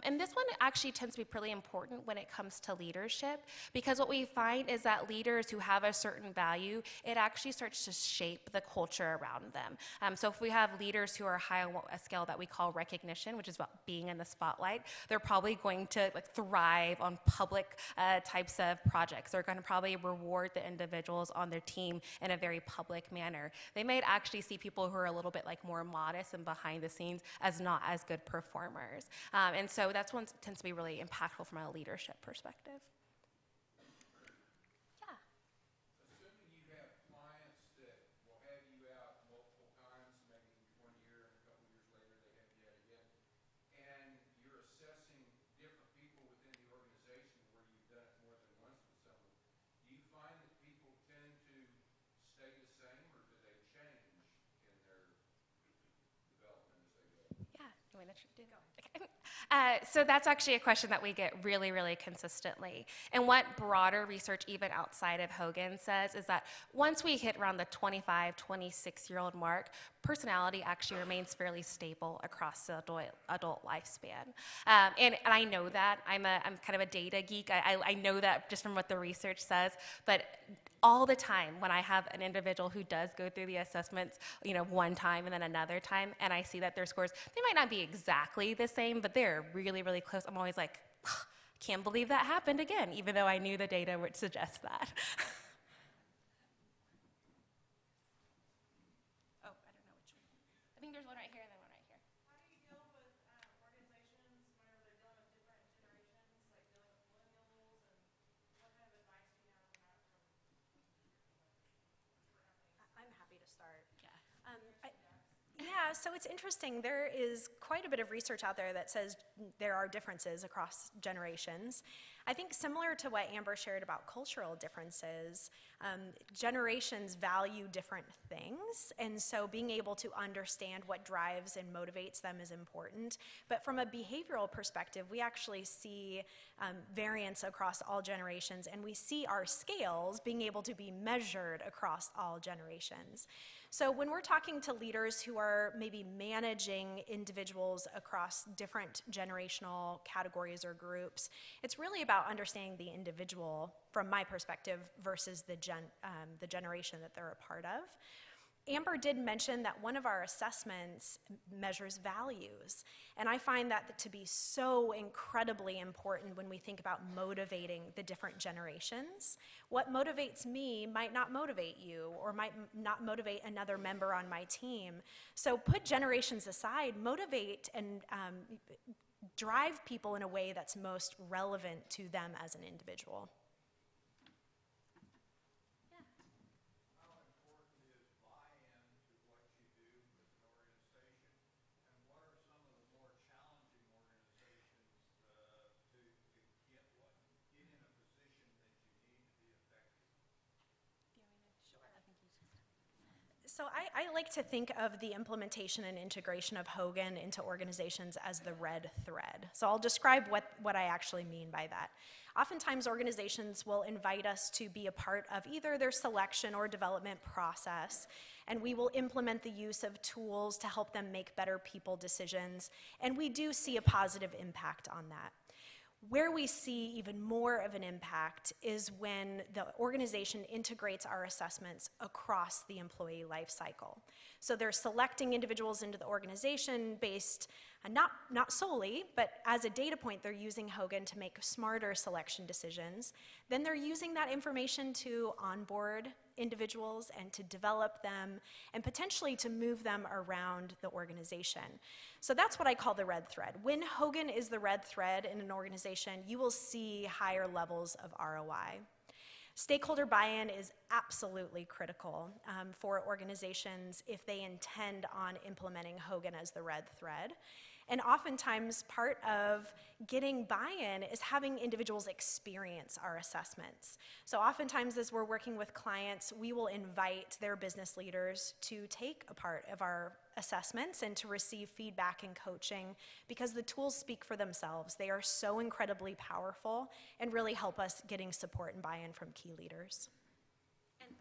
And this one actually tends to be pretty important when it comes to leadership, because what we find is that leaders who have a certain value, it actually starts to shape the culture around them. So if we have leaders who are high on a scale that we call recognition, which is about being in the spotlight, they're probably going to like thrive on public types of projects. They're going to probably reward the individuals on their team in a very public manner. They might actually see people who are a little bit like more modest and behind the scenes as not as good performers. And so that's one that tends to be really impactful from a leadership perspective. Assuming you have clients that will have you out multiple times, maybe 1 year and a couple years later they have you out again, and you're assessing different people within the organization where you've done it more than once with someone, do you find that people tend to stay the same or do they change in their development as they go? Yeah, you want to do go? Okay. So that's actually a question that we get really, really consistently. And what broader research, even outside of Hogan, says is that once we hit around the 25, 26-year-old mark, personality actually remains fairly stable across the adult lifespan. And I know that. I'm kind of a data geek. I know that just from what the research says. But all the time when I have an individual who does go through the assessments, one time and then another time, and I see that their scores, they might not be exactly the same, but they're really, really close. I'm always like, can't believe that happened again, even though I knew the data would suggest that. Oh, I don't know which one. I think there's one right here and then one right here. How do you deal with organizations whenever they're dealing with different generations, like dealing with millennials, and what kind of advice do you have on that from? I'm happy to start. Yeah, so it's interesting. There is quite a bit of research out there that says there are differences across generations. I think similar to what Amber shared about cultural differences, generations value different things, and so being able to understand what drives and motivates them is important. But from a behavioral perspective, we actually see variance across all generations, and we see our scales being able to be measured across all generations. So when we're talking to leaders who are maybe managing individuals across different generational categories or groups, it's really about understanding the individual from my perspective versus the generation that they're a part of. Amber did mention that one of our assessments measures values, and I find that to be so incredibly important when we think about motivating the different generations. What motivates me might not motivate you or might not motivate another member on my team. So put generations aside, motivate and drive people in a way that's most relevant to them as an individual. So I like to think of the implementation and integration of Hogan into organizations as the red thread. So I'll describe what I actually mean by that. Oftentimes organizations will invite us to be a part of either their selection or development process, and we will implement the use of tools to help them make better people decisions, and we do see a positive impact on that. Where we see even more of an impact is when the organization integrates our assessments across the employee life cycle. So they're selecting individuals into the organization based, not solely, but as a data point, they're using Hogan to make smarter selection decisions. Then they're using that information to onboard individuals and to develop them and potentially to move them around the organization. So that's what I call the red thread. When Hogan is the red thread in an organization, you will see higher levels of ROI. Stakeholder buy-in is absolutely critical for organizations if they intend on implementing Hogan as the red thread. And oftentimes, part of getting buy-in is having individuals experience our assessments. So oftentimes, as we're working with clients, we will invite their business leaders to take a part of our assessments and to receive feedback and coaching, because the tools speak for themselves. They are so incredibly powerful and really help us getting support and buy-in from key leaders.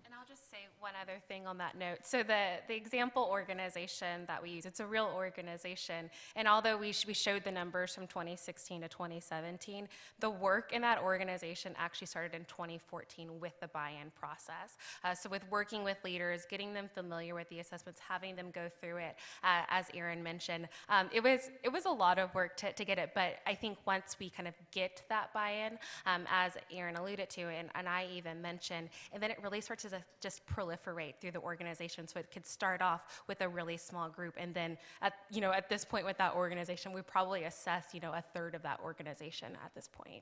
And I'll just say one other thing on that note. So the example organization that we use, it's a real organization. And although we showed the numbers from 2016 to 2017, the work in that organization actually started in 2014 with the buy-in process. So with working with leaders, getting them familiar with the assessments, having them go through it, as Erin mentioned, it was a lot of work to get it. But I think once we kind of get that buy-in, as Erin alluded to, and I even mentioned, and then it really starts to just proliferate through the organization. So it could start off with a really small group, and then at this point with that organization, we probably assess a third of that organization at this point.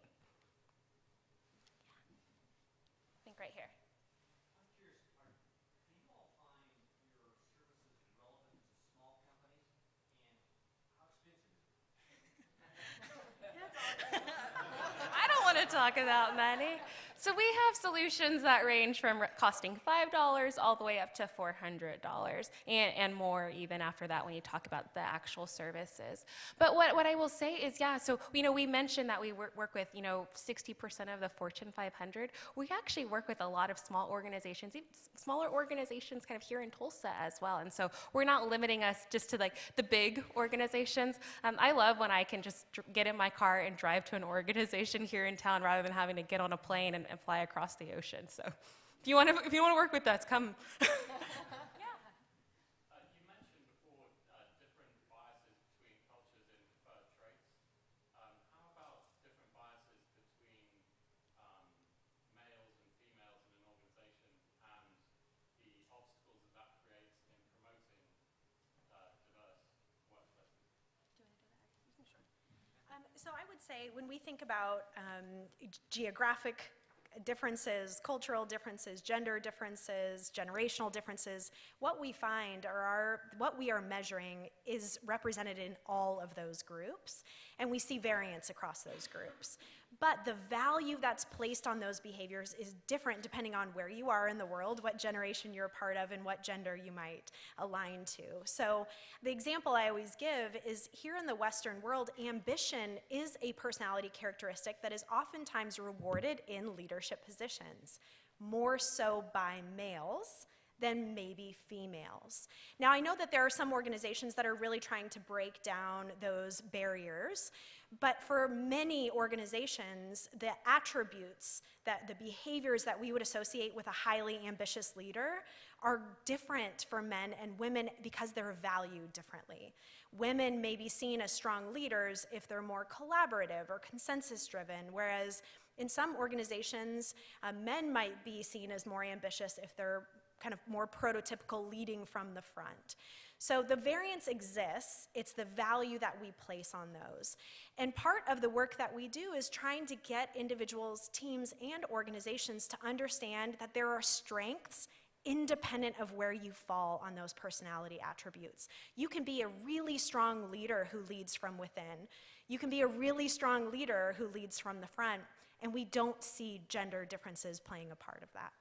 I think right here. I'm curious, do you all find your services relevant to small companies, and how expensive is it? I don't want to talk about money. So we have solutions that range from costing $5 all the way up to $400 and more even after that when you talk about the actual services. But what I will say is, so we mentioned that we work with 60% of the Fortune 500. We actually work with a lot of small organizations, even smaller organizations kind of here in Tulsa as well. And so we're not limiting us just to like the big organizations. I love when I can just get in my car and drive to an organization here in town rather than having to get on a plane and fly across the ocean. So if you want to work with us, come. You mentioned before different biases between cultures and preferred traits. How about different biases between males and females in an organization and the obstacles that creates in promoting diverse workplaces? So I would say when we think about geographic differences, cultural differences, gender differences, generational differences, what we find what we are measuring is represented in all of those groups, and we see variance across those groups. But the value that's placed on those behaviors is different depending on where you are in the world, what generation you're a part of, and what gender you might align to. So the example I always give is here in the Western world, ambition is a personality characteristic that is oftentimes rewarded in leadership positions, more so by males than maybe females. Now, I know that there are some organizations that are really trying to break down those barriers, but for many organizations, the attributes, the behaviors that we would associate with a highly ambitious leader are different for men and women because they're valued differently. Women may be seen as strong leaders if they're more collaborative or consensus-driven, whereas in some organizations, men might be seen as more ambitious if they're kind of more prototypical, leading from the front. So the variance exists. It's the value that we place on those. And part of the work that we do is trying to get individuals, teams, and organizations to understand that there are strengths independent of where you fall on those personality attributes. You can be a really strong leader who leads from within. You can be a really strong leader who leads from the front, and we don't see gender differences playing a part of that.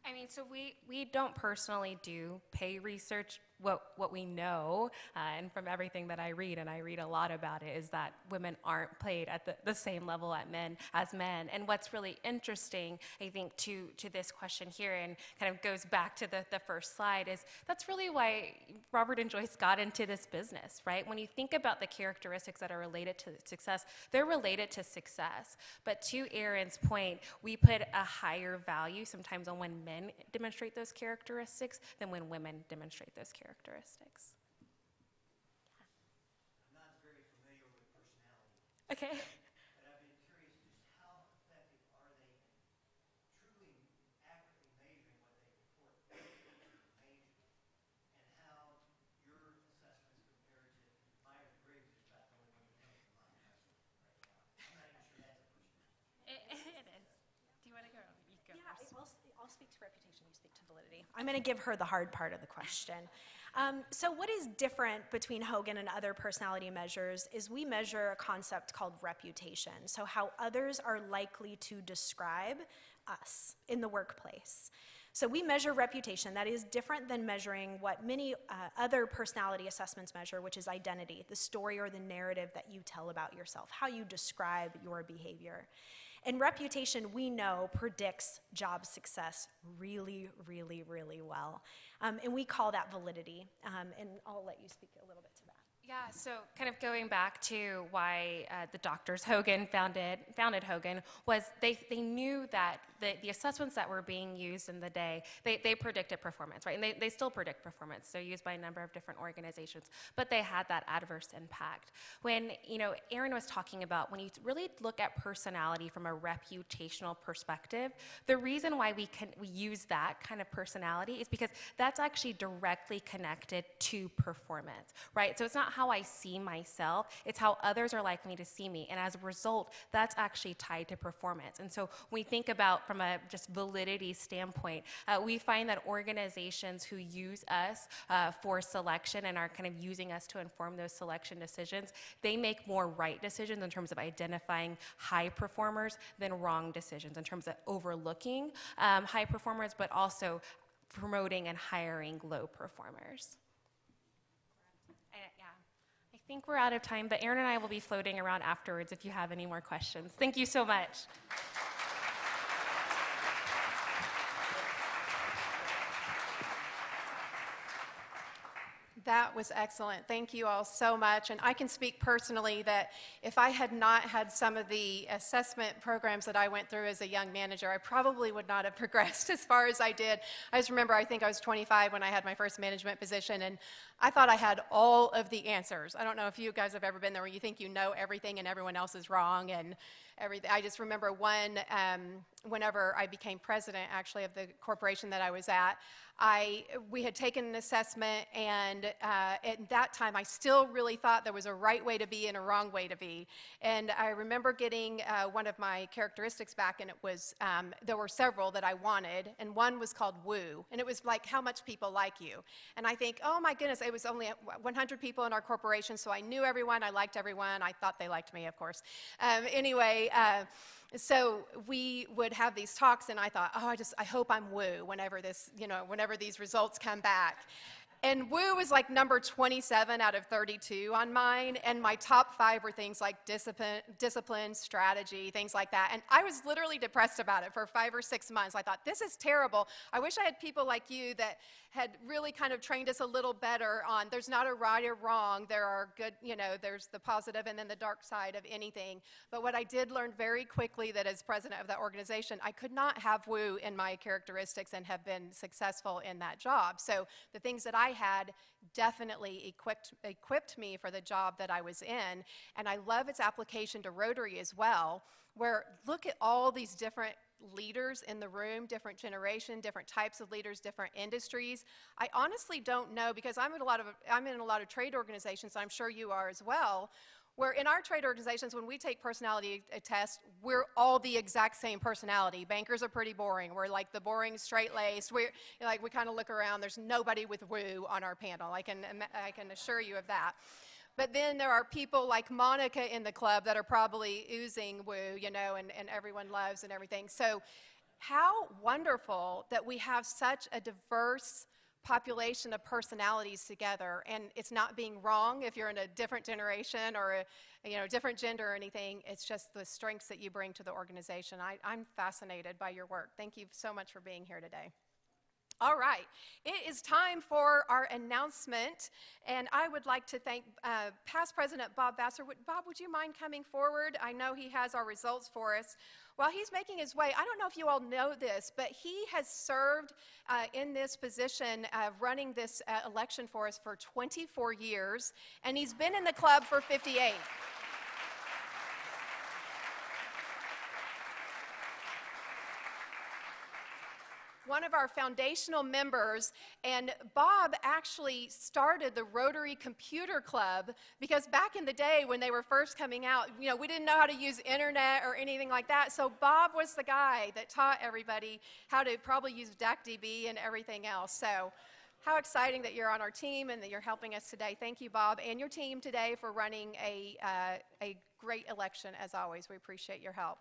I mean, so we don't personally do pay research. What we know, and from everything that I read, and I read a lot about it, is that women aren't paid at the same level as men. And what's really interesting, I think, to this question here, and kind of goes back to the first slide, is that's really why Robert and Joyce got into this business, right? When you think about the characteristics that are related to success, they're related to success. But to Erin's point, we put a higher value sometimes on when men demonstrate those characteristics than when women demonstrate those characteristics. I'm not very familiar with personality. Okay. But I've been curious just how effective are they in truly accurately measuring what they report major, and how your assessments compare to Myers-Briggs is about the only one that comes to mind right now. I'm not even sure validity. I'm going to give her the hard part of the question. So what is different between Hogan and other personality measures is we measure a concept called reputation, so how others are likely to describe us in the workplace. So we measure reputation. That is different than measuring what many other personality assessments measure, which is identity, the story or the narrative that you tell about yourself, how you describe your behavior. And reputation, we know, predicts job success really, really, really well. And we call that validity. And I'll let you speak a little bit to that. Yeah, so kind of going back to why the doctors Hogan founded Hogan was they knew that the assessments that were being used in the day, they predicted performance, right? And they still predict performance. They're used by a number of different organizations, but they had that adverse impact. When, Aaron was talking about when you really look at personality from a reputational perspective, the reason why we use that kind of personality is because that's actually directly connected to performance, right? So it's not how I see myself, it's how others are likely to see me. And as a result, that's actually tied to performance. And so when we think about from a just validity standpoint, we find that organizations who use us for selection and are kind of using us to inform those selection decisions, they make more right decisions in terms of identifying high performers than wrong decisions in terms of overlooking high performers, but also promoting and hiring low performers. I think we're out of time, but Aaron and I will be floating around afterwards if you have any more questions. Thank you so much. That was excellent. Thank you all so much. And I can speak personally that if I had not had some of the assessment programs that I went through as a young manager, I probably would not have progressed as far as I did. I just remember, I think I was 25 when I had my first management position, and I thought I had all of the answers. I don't know if you guys have ever been there where you think you know everything and everyone else is wrong and everything. I just remember whenever I became president, actually, of the corporation that I was at, we had taken an assessment, and at that time, I still really thought there was a right way to be and a wrong way to be. And I remember getting one of my characteristics back, and it was, there were several that I wanted, and one was called woo, and it was like how much people like you. And I think, oh my goodness, it was only 100 people in our corporation, so I knew everyone, I liked everyone, I thought they liked me, of course. Anyway, so we would have these talks, and I thought, oh, I hope I'm woo whenever whenever these results come back. And woo was like number 27 out of 32 on mine, and my top 5 were things like discipline, strategy, things like that. And I was literally depressed about it for 5 or 6 months. I thought, this is terrible. I wish I had people like you that had really kind of trained us a little better on there's not a right or wrong, there are good, there's the positive and then the dark side of anything. But what I did learn very quickly that as president of that organization, I could not have woo in my characteristics and have been successful in that job. So the things that I had definitely equipped me for the job that I was in. And I love its application to Rotary as well, where look at all these different leaders in the room, different generation, different types of leaders, different industries. I honestly don't know, because I'm in a lot of trade organizations, I'm sure you are as well, where in our trade organizations, when we take personality tests, we're all the exact same personality. Bankers are pretty boring. We're like the boring, straight-laced. We kind of look around. There's nobody with woo on our panel. I can assure you of that. But then there are people like Monica in the club that are probably oozing woo, and everyone loves and everything. So how wonderful that we have such a diverse population of personalities together, and it's not being wrong if you're in a different generation or a different gender or anything. It's just the strengths that you bring to the organization. I'm fascinated by your work. Thank you so much for being here today. All right, it is time for our announcement, and I would like to thank past President Bob Vassar. Bob, would you mind coming forward? I know he has our results for us. While he's making his way, I don't know if you all know this, but he has served in this position running this election for us for 24 years, and he's been in the club for 58. one of our foundational members, and Bob actually started the Rotary Computer Club because back in the day when they were first coming out, you know, we didn't know how to use internet or anything like that, so Bob was the guy that taught everybody how to probably use DuckDB and everything else. So how exciting that you're on our team and that you're helping us today. Thank you, Bob, and your team today for running a great election, as always. We appreciate your help.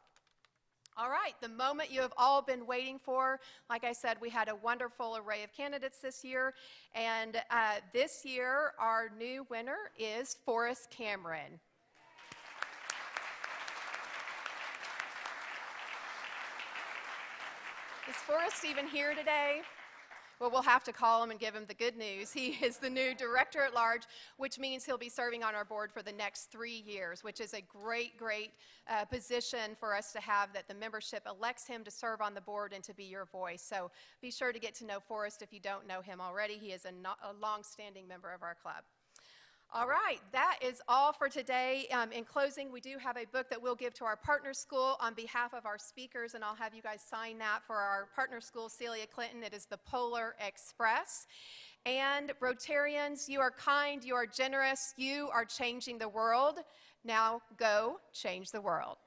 All right, the moment you have all been waiting for. Like I said, we had a wonderful array of candidates this year, and this year our new winner is Forrest Cameron. Is Forrest even here today? Well, we'll have to call him and give him the good news. He is the new director at large, which means he'll be serving on our board for the next 3 years, which is a great position for us to have, that the membership elects him to serve on the board and to be your voice. So be sure to get to know Forrest if you don't know him already. He is a long-standing member of our club. All right, that is all for today. In closing, we do have a book that we'll give to our partner school on behalf of our speakers, and I'll have you guys sign that for our partner school, Celia Clinton. It is the Polar Express. And Rotarians, you are kind, you are generous, you are changing the world. Now go change the world.